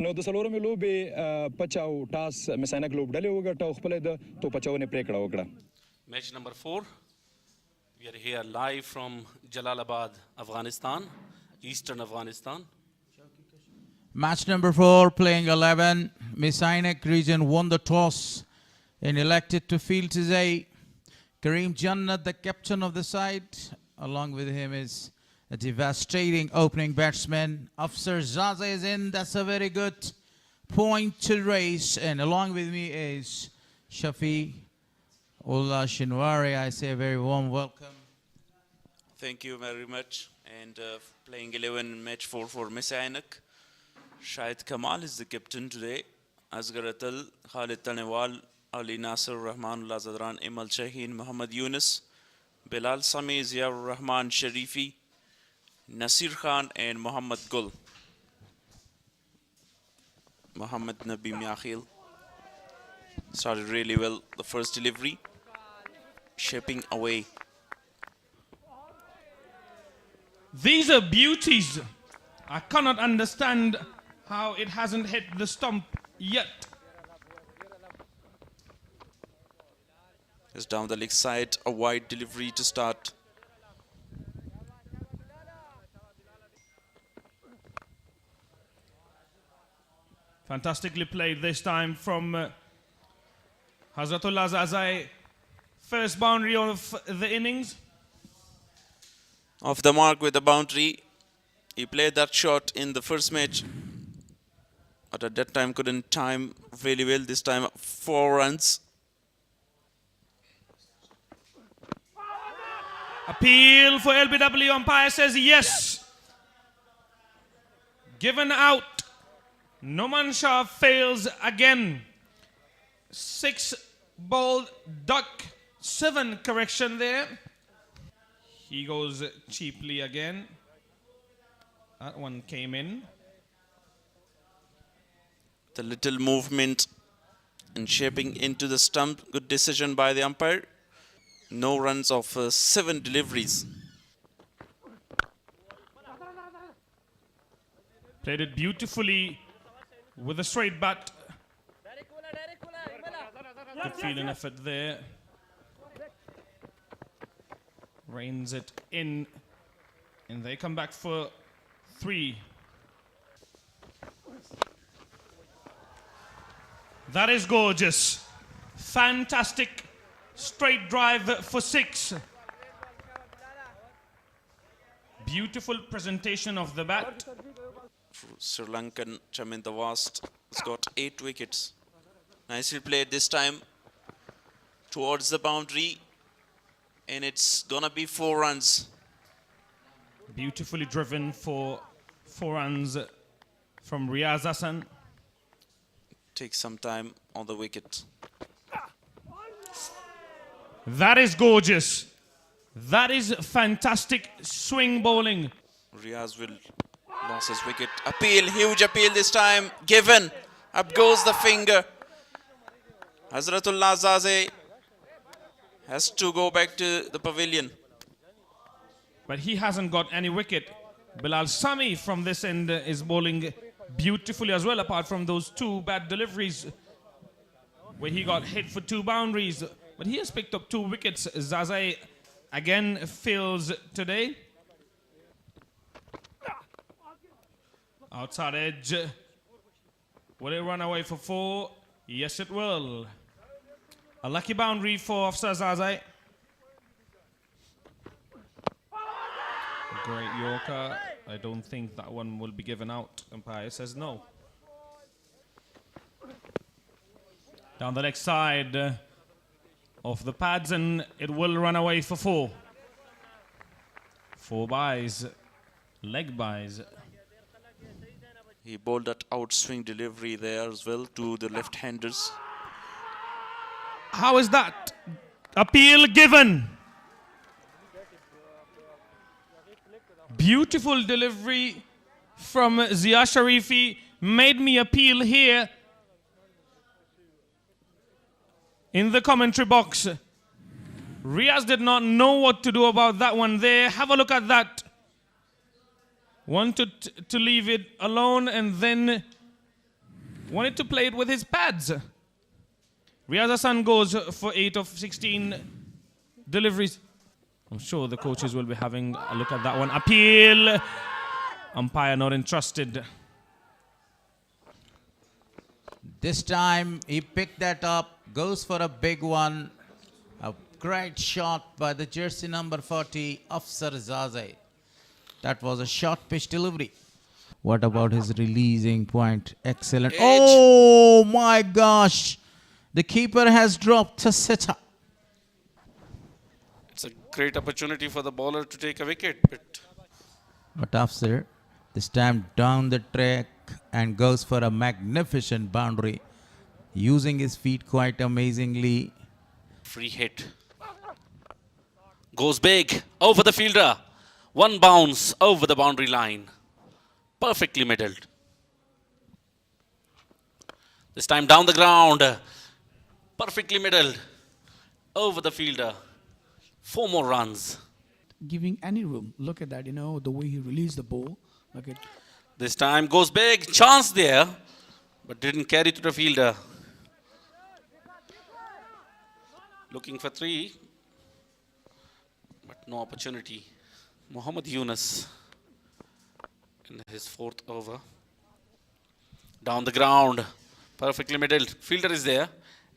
نو د څلورمې لوبې پچ او ټاس مس-e-Ainak لوبډلې وګټه او خپله د توپ اچونې پرېکړه وکړه. Match number 4. We are here live from Jalalabad, Afghanistan, Eastern Afghanistan. Match number 4, playing 11. Mis-e-Ainak region won the toss and elected to field today. Kareem Jannat, the captain of the side. Along with him is a devastating opening batsman. Afsar Zaza is in. That's a very good point to race. And along with me is Shafi Ullah Shinwari. I say a very warm welcome. Thank you very much. And playing 11 match 4 for Mis-e-Ainak. Shahid Kamal is the captain today. Asghar Atal, Khalid Tanewal, Ali Nasir, Rahmanullah Zadran, Imal Shaheen, Muhammad Yunus, Bilal Sami, Ziaur Rahman Sharifi, Nasir Khan and Muhammad Gul. Muhammad Nabi Miakhil started really well. The first delivery, shaping away. These are beauties. I cannot understand how it hasn't hit the stump yet. Just down the leg side, a wide delivery to start. Fantastically played this time from Hazratullah Zazai. First boundary of the innings. Off the mark with the boundary. He played that shot in the first match, but at that time couldn't time really well. This time 4 runs. Appeal for LBW. Umpire says yes. Given out. Noman Shah fails again. 6 bowled duck. 7 correction there. He goes cheaply again. That one came in. The little movement and shaping into the stump. Good decision by the umpire. No runs of 7 deliveries. Played it beautifully with a straight bat. Good fielding effort there. Reins it in. And they come back for 3. That is gorgeous. Fantastic straight drive for 6. Beautiful presentation of the bat. Sri Lankan Chaminda Vast has got 8 wickets. Nicely played this time towards the boundary. And it's gonna be 4 runs. Beautifully driven for 4 runs from Riaz Hassan. Takes some time on the wicket. That is gorgeous. That is fantastic swing bowling. Riaz will lose his wicket. Appeal, huge appeal this time. Given. Up goes the finger. Hazratullah Zaze has to go back to the pavilion. But he hasn't got any wicket. Bilal Sami from this end is bowling beautifully as well, apart from those 2 bad deliveries where he got hit for 2 boundaries. But he has picked up 2 wickets. Zazai again fails today. Outside edge. Will it run away for 4? Yes, it will. A lucky boundary for Afsar Zazai. Great Yorker. I don't think that one will be given out. Umpire says no. Down the leg side of the pads, and it will run away for 4. 4 byes. Leg byes. He bowled that outswing delivery there as well to the left-handers. How is that? Appeal given. Beautiful delivery from Zia Sharifi. Made me appeal here in the commentary box. Riaz did not know what to do about that one there. Have a look at that. Wanted to leave it alone and then Wanted to play it with his pads. Riaz Hassan goes for 8 of 16 deliveries. I'm sure the coaches will be having a look at that one. Appeal. Umpire not entrusted. This time he picked that up, goes for a big one. A great shot by the jersey number 40, Afsar Zaze. That was a short pitch delivery. What about his releasing point? Excellent. Oh my gosh. The keeper has dropped a sitter. It's a great opportunity for the bowler to take a wicket. But Afsar this time down the track and goes for a magnificent boundary, using his feet quite amazingly. Free hit. Goes big over the fielder. One bounce over the boundary line. Perfectly middled. This time down the ground. Perfectly middled. Over the fielder. 4 more runs. Giving any room. Look at that, the way he released the ball. Look at. This time goes big. Chance there. But didn't carry to the fielder. Looking for 3. But no opportunity. Mohammad Yunus in his 4th over. Down the ground. Perfectly middled. Fielder is there.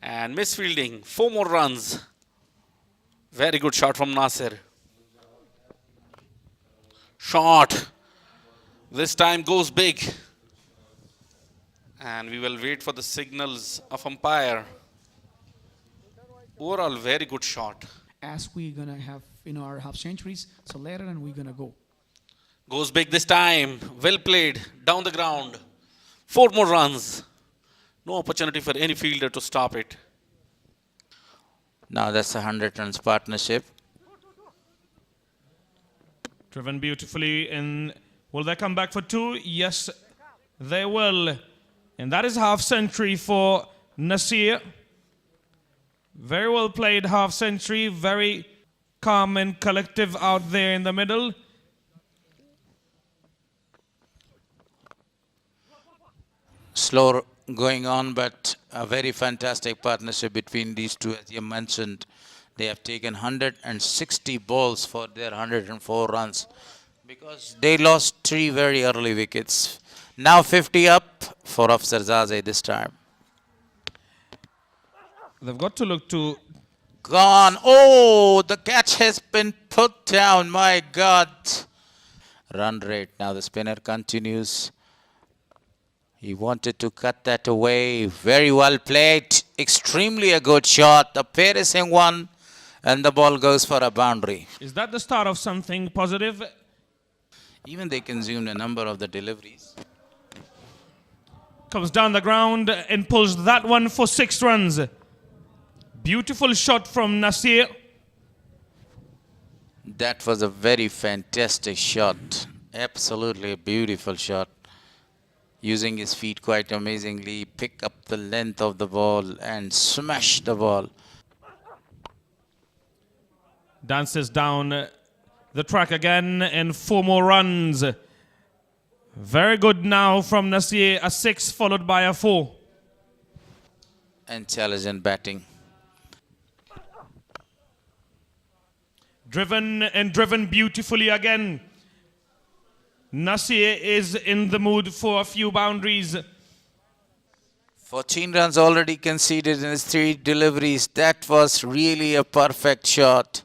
And misfielding. 4 more runs. Very good shot from Nasir. Shot. This time goes big. And we will wait for the signals of umpire. Overall, very good shot. As we're going to have our half centuries, so later on we're going to go. Goes big this time. Well played. Down the ground. 4 more runs. No opportunity for any fielder to stop it. Now that's a 100 runs partnership. Driven beautifully in. Will they come back for 2? Yes, they will. And that is half century for Nasir. Very well played half century. Very calm and collective out there in the middle. Slow going on, but a very fantastic partnership between these two. As you mentioned, they have taken 160 balls for their 104 runs because they lost 3 very early wickets. Now 50 up for Afsar Zaze this time. They've got to look to. Gone. Oh, the catch has been put down. My God. Run rate. Now the spinner continues. He wanted to cut that away. Very well played. Extremely a good shot. A piercing one. And the ball goes for a boundary. Is that the start of something positive? Even they consumed a number of the deliveries. Comes down the ground and pulls that one for 6 runs. Beautiful shot from Nasir. That was a very fantastic shot. Absolutely a beautiful shot. Using his feet quite amazingly, pick up the length of the ball and smash the ball. Dances down the track again and 4 more runs. Very good now from Nasir. A 6 followed by a 4. Intelligent batting. Driven beautifully again. Nasir is in the mood for a few boundaries. 14 runs already conceded in his 3 deliveries. That was really a perfect shot.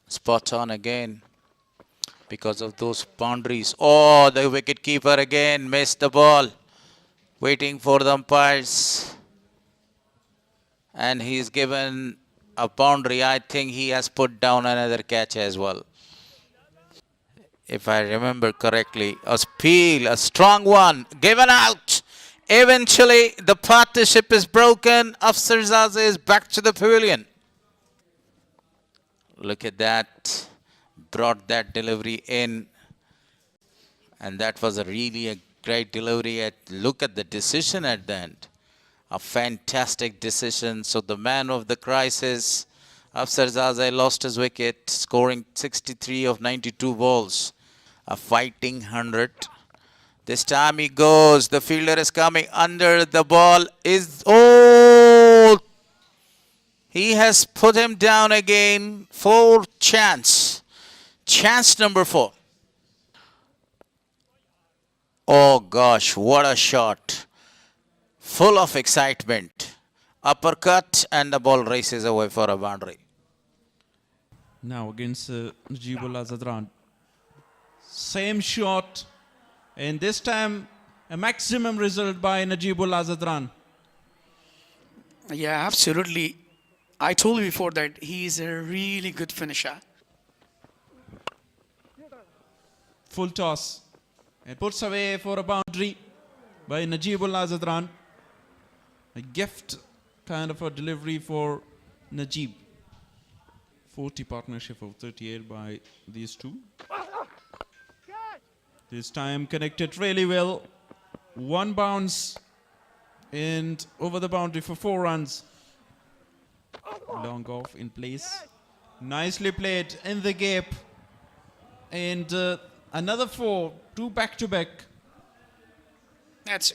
Spot on again because of those boundaries. Oh, the wicketkeeper again missed the ball. Waiting for the umpires. And he's given a boundary. I think he has put down another catch as well. If I remember correctly, a peel, a strong one, given out. Eventually, the partnership is broken. Afsar Zaze is back to the pavilion. Look at that. Brought that delivery in. And that was really a great delivery. Look at the decision at the end. A fantastic decision. So the man of the crisis, Afsar Zaze, lost his wicket, scoring 63 of 92 balls. A fighting 100. This time he goes. The fielder is coming under. The ball is... Oh! He has put him down again. Chance number 4. Oh gosh, what a shot. Full of excitement. Uppercut and the ball races away for a boundary. Now against Najibullah Zadran. Same shot. And this time a maximum result by Najibullah Zadran. Yeah, absolutely. I told you before that he is a really good finisher. Full toss. And puts away for a boundary by Najibullah Zadran. A gift kind of a delivery for Najib. 40 partnership of 38 by these two. This time connected really well. One bounce and over the boundary for 4 runs. Long off in place. Nicely played in the gap. And another 4, 2 back-to-back. That's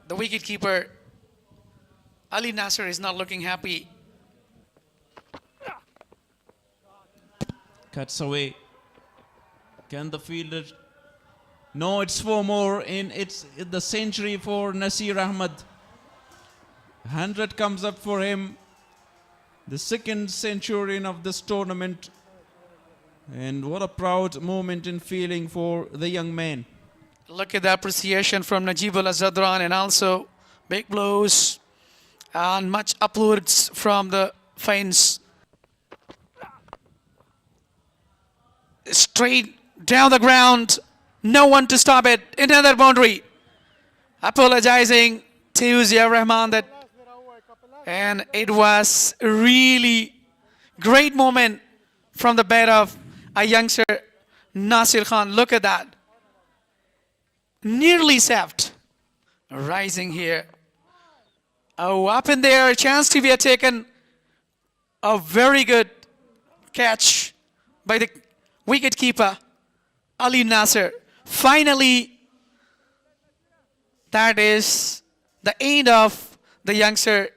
the wicketkeeper. Ali Nasser is not looking happy. Cuts away. Can the fielder... No, it's 4 more, and it's the century for Nasir Ahmed. 100 comes up for him. The second centurion of this tournament. And what a proud moment and feeling for the young man. Look at the appreciation from Najibullah Zadran, and also big blows and much upwards from the fence. Straight down the ground. No one to stop it. Another boundary. Apologizing to Zia Rahman that, and it was a really great moment from the bat of a youngster, Nasir Khan. Look at that. Nearly saved. Rising here. Oh, up in there, a chance to be taken. A very good catch by the wicketkeeper, Ali Nasser. Finally, that is the end of the youngster,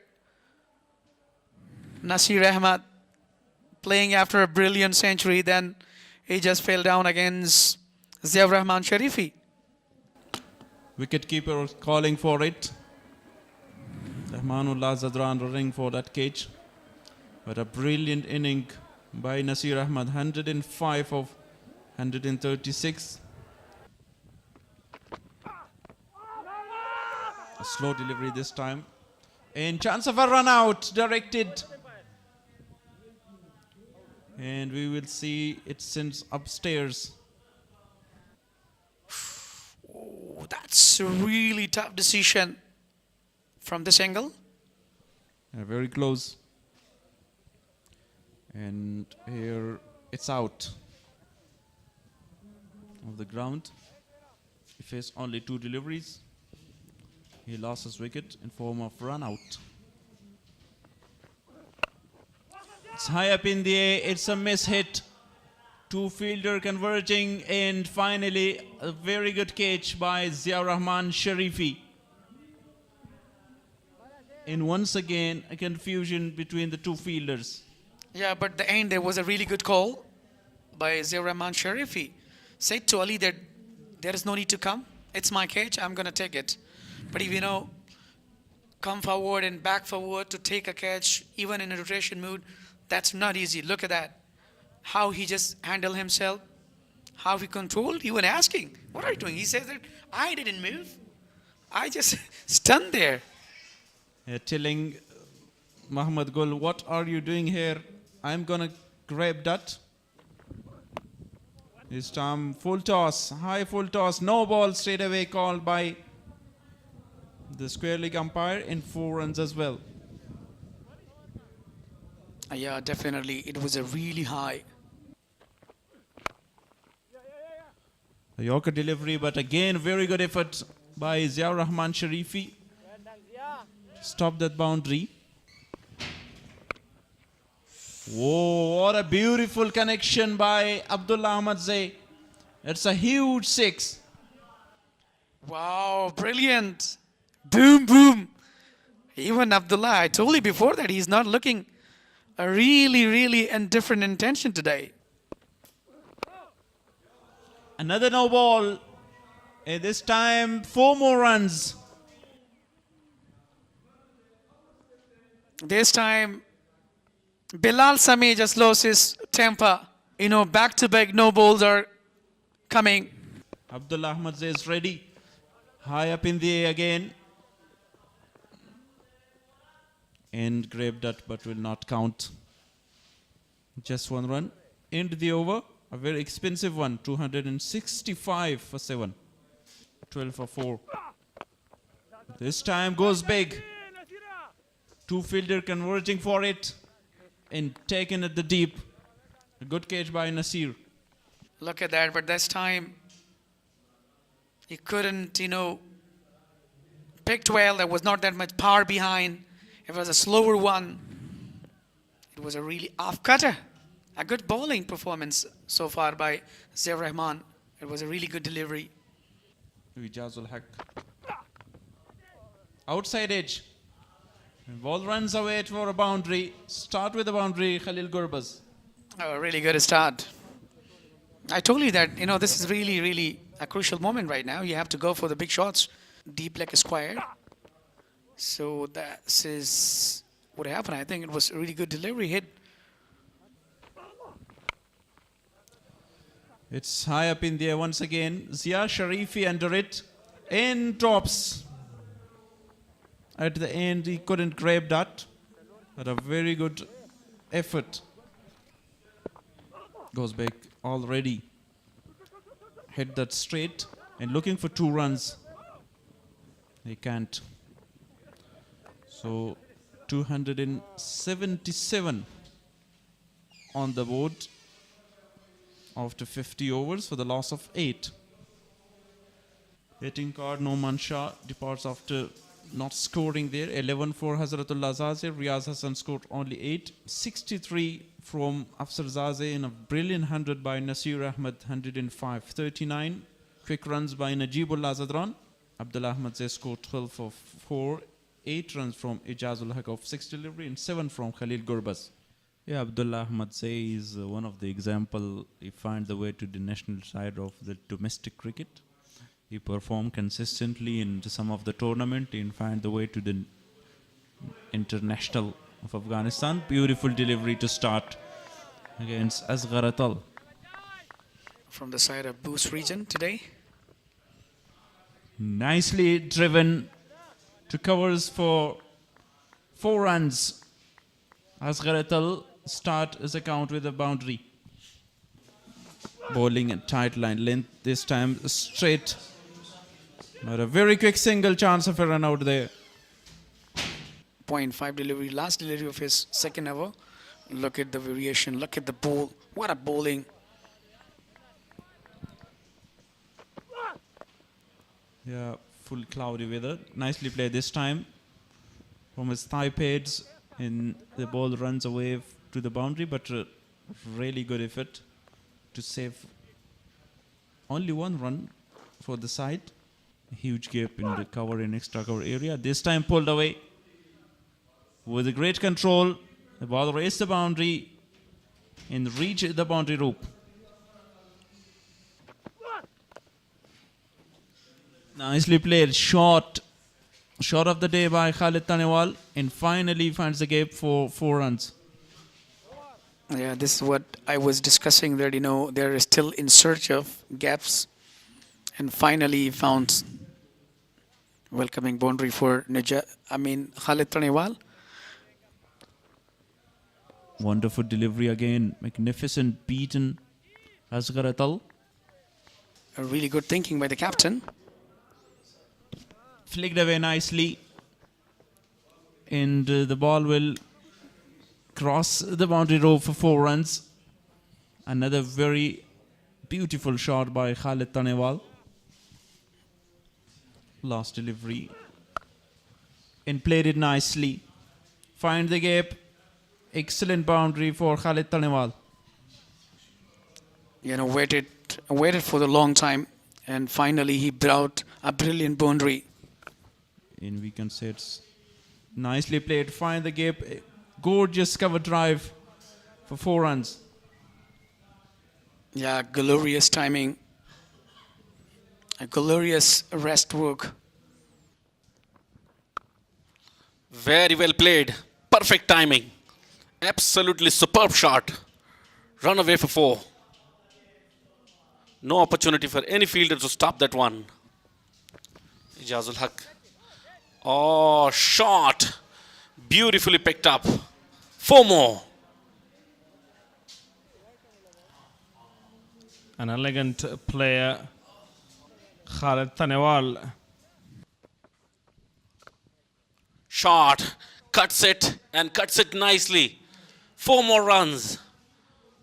Nasir Ahmed, playing after a brilliant century. Then he just fell down against Ziaur Rahman Sharifi. Wicketkeeper calling for it. Rahmanullah Zadran running for that cage. But a brilliant inning by Nasir Ahmed. 105 of 136. A slow delivery this time. And chance of a run out directed. And we will see it sends upstairs. Oh, that's a really tough decision from this angle. Very close. And here it's out of the ground. He faced only 2 deliveries. He lost his wicket in form of run out. It's high up in the air. It's a miss hit. 2 fielder converging, and finally a very good catch by Ziaur Rahman Sharifi. And once again a confusion between the 2 fielders. Yeah, but at the end there was a really good call by Ziaur Rahman Sharifi. Said to Ali that there is no need to come. It's my catch. I'm going to take it. But if come forward and back forward to take a catch, even in a rotation mood, that's not easy. Look at that. How he just handled himself. How he controlled. Even asking, what are you doing? He says that I didn't move. I just stunned there. Telling Muhammad Gul, what are you doing here? I'm going to grab that. This time full toss, high full toss, no ball, straight away called by the square leg umpire in 4 runs as well. Yeah, definitely. It was a really high. The Yorker delivery, but again very good effort by Ziaur Rahman Sharifi. Stop that boundary. Whoa, what a beautiful connection by Abdullah Ahmad Zay. It's a huge 6. Wow, brilliant. Boom, boom. Even Abdullah, I told you before that he's not looking a really indifferent intention today. Another no ball. And this time, 4 more runs. This time, Bilal Sami just lost his temper. You know, back-to-back no balls are coming. Abdullah Ahmad is ready. High up in the air again. And grabbed that, but will not count. Just 1 run. End the over. A very expensive one. 265 for 7. 12 for 4. This time goes big. 2 fielder converging for it. And taken at the deep. A good catch by Nasir. Look at that, but this time he couldn't, picked well. There was not that much power behind. It was a slower one. It was a really off-cutter. A good bowling performance so far by Zair Rahman. It was a really good delivery. Ijazul Haq. Outside edge. And ball runs away for a boundary. Start with a boundary, Khalil Gurbaz. Oh, a really good start. I told you that, this is really a crucial moment right now. You have to go for the big shots. Deep leg square. So this is what happened. I think it was a really good delivery hit. It's high up in the air once again. Zia Sharifi under it. And drops. At the end, he couldn't grab that. But a very good effort. Goes back already. Hit that straight. And looking for 2 runs. He can't. So 277 on the board after 50 overs for the loss of 8. Hitting card Noman Shah departs after not scoring there. 11 for Hazratullah Zaze. Riaz Hassan scored only 8. 63 from Afsar Zaze in a brilliant 100 by Nasir Ahmed, 105. 39 quick runs by Najibullah Zadran. Abdullah Ahmad Zay scored 12 for 4. 8 runs from Ijazul Haq of 6 delivery and 7 from Khalil Gurbaz. Yeah, Abdullah Ahmad Zay is one of the example. He found the way to the national side of the domestic cricket. He performed consistently in some of the tournament and found the way to the international of Afghanistan. Beautiful delivery to start against Asghar Atal. From the side of Bost Region today. Nicely driven to covers for 4 runs. Asghar Atal start his account with a boundary. Bowling at tight line length this time straight. But a very quick single chance of a run out there. 0.5 delivery, last delivery of his second over. Look at the variation, look at the ball. What a bowling. Yeah, full cloudy weather. Nicely played this time. From his thigh pads, and the ball runs away to the boundary, but really good effort to save only 1 run for the side. A huge gap in the cover and extra cover area. This time pulled away with a great control. The ball raced the boundary and reached the boundary rope. Nicely played. Shot of the day by Khalid Tanewal, and finally finds the gap for 4 runs. Yeah, this is what I was discussing that, they're still in search of gaps. And finally found welcoming boundary for Khalid Tanewal. Wonderful delivery again. Magnificent beaten Asghar Atal. A really good thinking by the captain. Flicked away nicely. And the ball will cross the boundary rope for 4 runs. Another very beautiful shot by Khalid Tanewal. Last delivery. And played it nicely. Find the gap. Excellent boundary for Khalid Tanewal. Waited for the long time, and finally he brought a brilliant boundary. In weekend sets. Nicely played. Find the gap. Gorgeous cover drive for 4 runs. Yeah, glorious timing. A glorious rest work. Very well played. Perfect timing. Absolutely superb shot. Run away for 4. No opportunity for any fielder to stop that one. Ijazul Haq. Oh, shot. Beautifully picked up. 4 more. An elegant player, Khalid Tanewal. Shot. Cuts it and cuts it nicely. 4 more runs.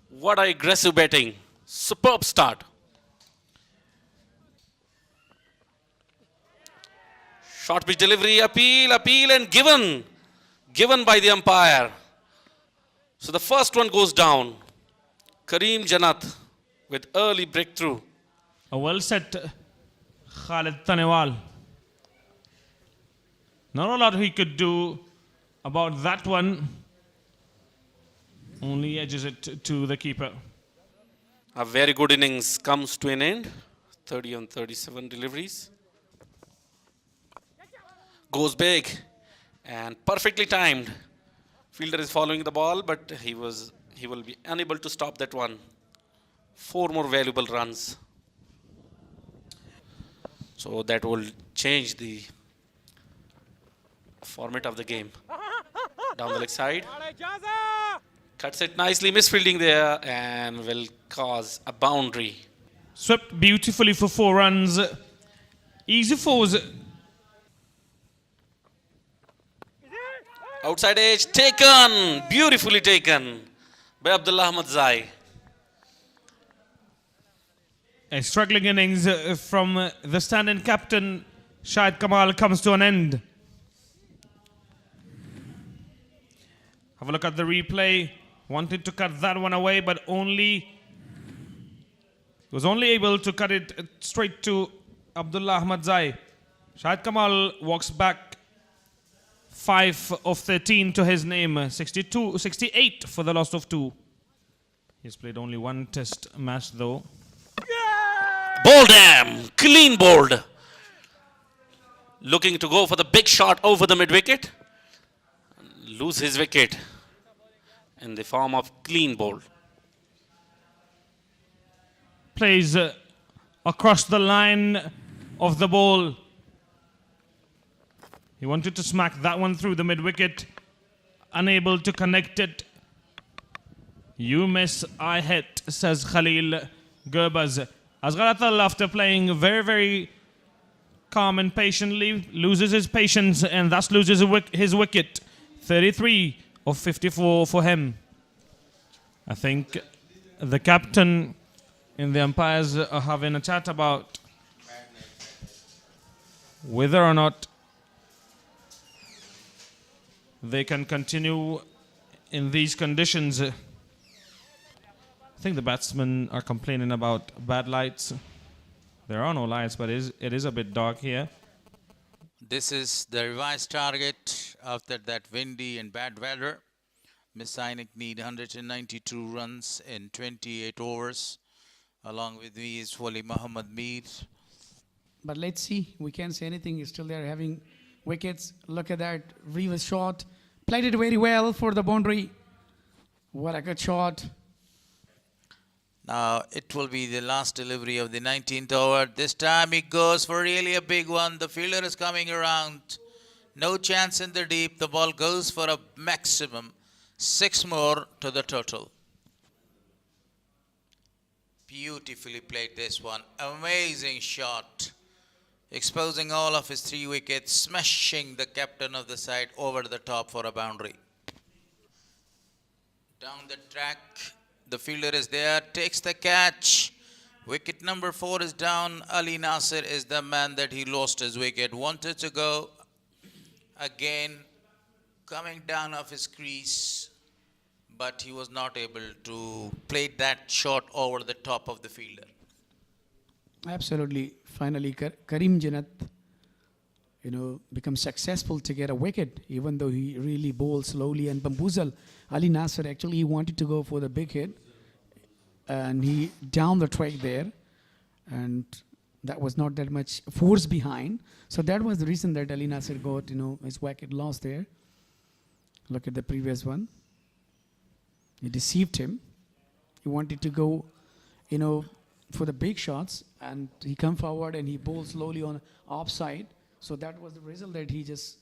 What a aggressive batting. Superb start. Short pitch delivery, appeal, and given. Given by the umpire. So the first one goes down. Kareem Jannat with early breakthrough. A well set Khalid Tanewal. Not a lot he could do about that one. Only edges it to the keeper. A very good innings comes to an end. 30 on 37 deliveries. Goes big and perfectly timed. Fielder is following the ball, but he will be unable to stop that one. 4 more valuable runs. So that will change the format of the game. Down the leg side. Cuts it nicely, misfielding there, and will cause a boundary. Swept beautifully for 4 runs. Easy fours. Outside edge, taken, beautifully taken by Abdullah Ahmad Zai. A struggling innings from the stand-in captain, Shahid Kamal, comes to an end. Have a look at the replay. Wanted to cut that one away, but was only able to cut it straight to Abdullah Ahmad Zai. Shahid Kamal walks back 5 of 13 to his name, 68 for the loss of 2. He's played only 1 test match though. Bowled him, clean bowled. Looking to go for the big shot over the mid-wicket. Lose his wicket in the form of clean bowl. Plays across the line of the ball. He wanted to smack that one through the mid-wicket. Unable to connect it. You miss, I hit, says Khalil Gurbaz. Asghar Atal, after playing very, very calm and patiently, loses his patience and thus loses his wicket. 33 of 54 for him. I think the captain and the umpires are having a chat about whether or not they can continue in these conditions. I think the batsmen are complaining about bad lights. There are no lights, but it is a bit dark here. This is the revised target after that windy and bad weather. Mis-e-Ainak need 192 runs in 28 overs. Along with me is Wali Muhammad Mir. But let's see. We can't say anything. He's still there having wickets. Look at that reverse shot. Played it very well for the boundary. What a good shot. Now it will be the last delivery of the 19th over. This time it goes for really a big one. The fielder is coming around. No chance in the deep. The ball goes for a maximum 6 more to the total. Beautifully played this one. Amazing shot. Exposing all of his 3 wickets, smashing the captain of the side over the top for a boundary. Down the track, the fielder is there, takes the catch. Wicket number 4 is down. Ali Nasir is the man that he lost his wicket. Wanted to go again, coming down off his crease, but he was not able to play that shot over the top of the fielder. Absolutely. Finally, Karim Jannat, becomes successful to get a wicket, even though he really bowled slowly and bamboozled. Ali Nasser actually wanted to go for the big hit, and he down the track there, and that was not that much force behind. So that was the reason that Ali Nasser got, his wicket lost there. Look at the previous one. He deceived him. He wanted to go, for the big shots, and he come forward and he bowled slowly on offside. So that was the result that he just,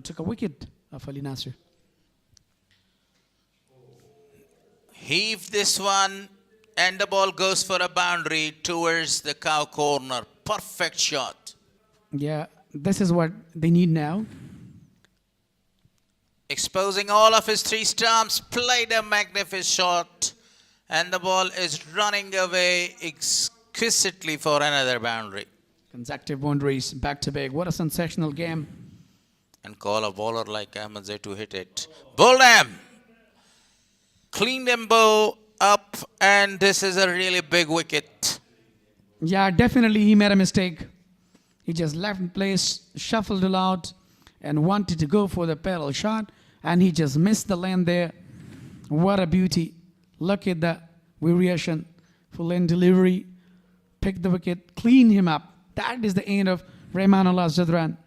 took a wicket of Ali Nasser. Heave this one, and the ball goes for a boundary towards the cow corner. Perfect shot. Yeah, this is what they need now. Exposing all of his three stumps, played a magnificent shot, and the ball is running away exquisitely for another boundary. Consecutive boundaries, back to back. What a sensational game. And call a bowler like Ahmedzai to hit it. Bowled him. Cleaned him bow up, and this is a really big wicket. Yeah, definitely he made a mistake. He just left in place, shuffled it out, and wanted to go for the pedal shot, and he just missed the lane there. What a beauty. Look at the variation. Full lane delivery, pick the wicket, clean him up. That is the end of Rahmanullah Zadran.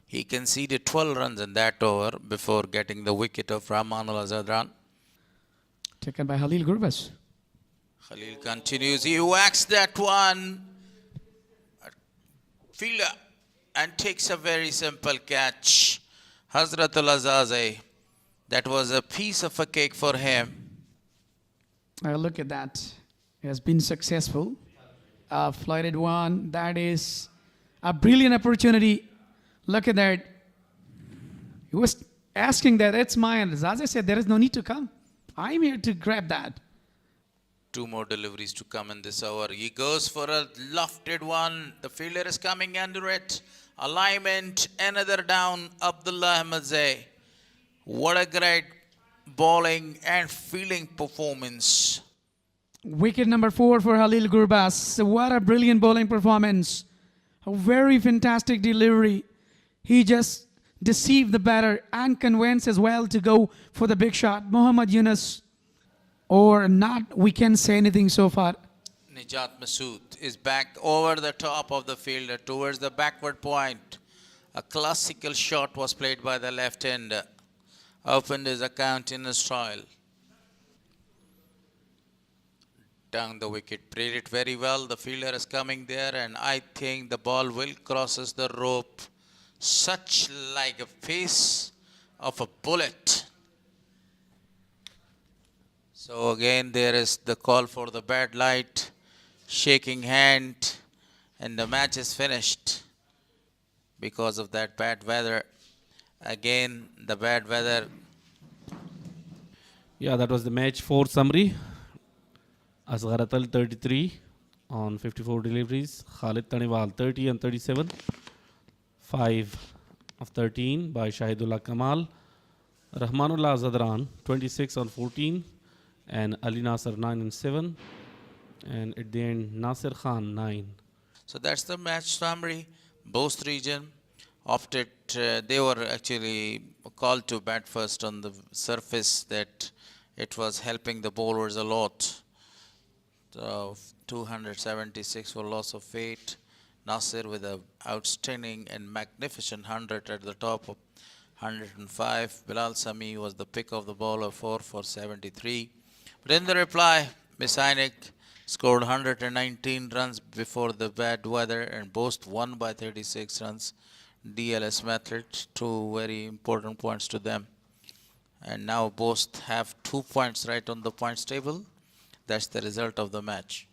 He conceded 12 runs in that over before getting the wicket of Rahmanullah Zadran. Taken by Khalil Gurbas. Khalil continues. He whacks that one. Fielder and takes a very simple catch. Hazratul Azaze. That was a piece of a cake for him. Look at that. He has been successful. Flighted one. That is a brilliant opportunity. Look at that. He was asking that it's mine. Azaze said there is no need to come. I'm here to grab that. Two more deliveries to come in this over. He goes for a lofted one. The fielder is coming under it. Alignment, another down. Abdullah Ahmedzai. What a great bowling and fielding performance. Wicket number 4 for Khalil Gurbas. What a brilliant bowling performance. A very fantastic delivery. He just deceived the batter and convinced as well to go for the big shot. Muhammad Yunus, or not, we can't say anything so far. Nijat Masood is back over the top of the fielder towards the backward point. A classical shot was played by the left-hander. Opened his account in a style. Down the wicket, played it very well. The fielder is coming there, and I think the ball will crosses the rope. Such like a pace of a bullet. So again, there is the call for the bad light, shaking hand, and the match is finished because of that bad weather. Again, the bad weather. Yeah, that was the match 4 summary. Asghar Atal 33 on 54 deliveries. Khalid Taniwal 30 and 37. 5 of 13 by Shahidullah Kamal. Rahmanullah Zadran 26 on 14. And Ali Nasser 9 and 7. And at the end, Nasir Khan 9. So that's the match summary. Bost Region opted, they were actually called to bat first on the surface that it was helping the bowlers a lot. So 276 for loss of 8. Nasir with an outstanding and magnificent 100 at the top of 105. Bilal Sami was the pick of the bowler, 4 for 73. But in the reply, Mis-e-Ainak scored 119 runs before the bad weather, and Bost won by 36 runs. DLS method, 2 very important points to them. And now Bost have 2 points right on the points table. That's the result of the match.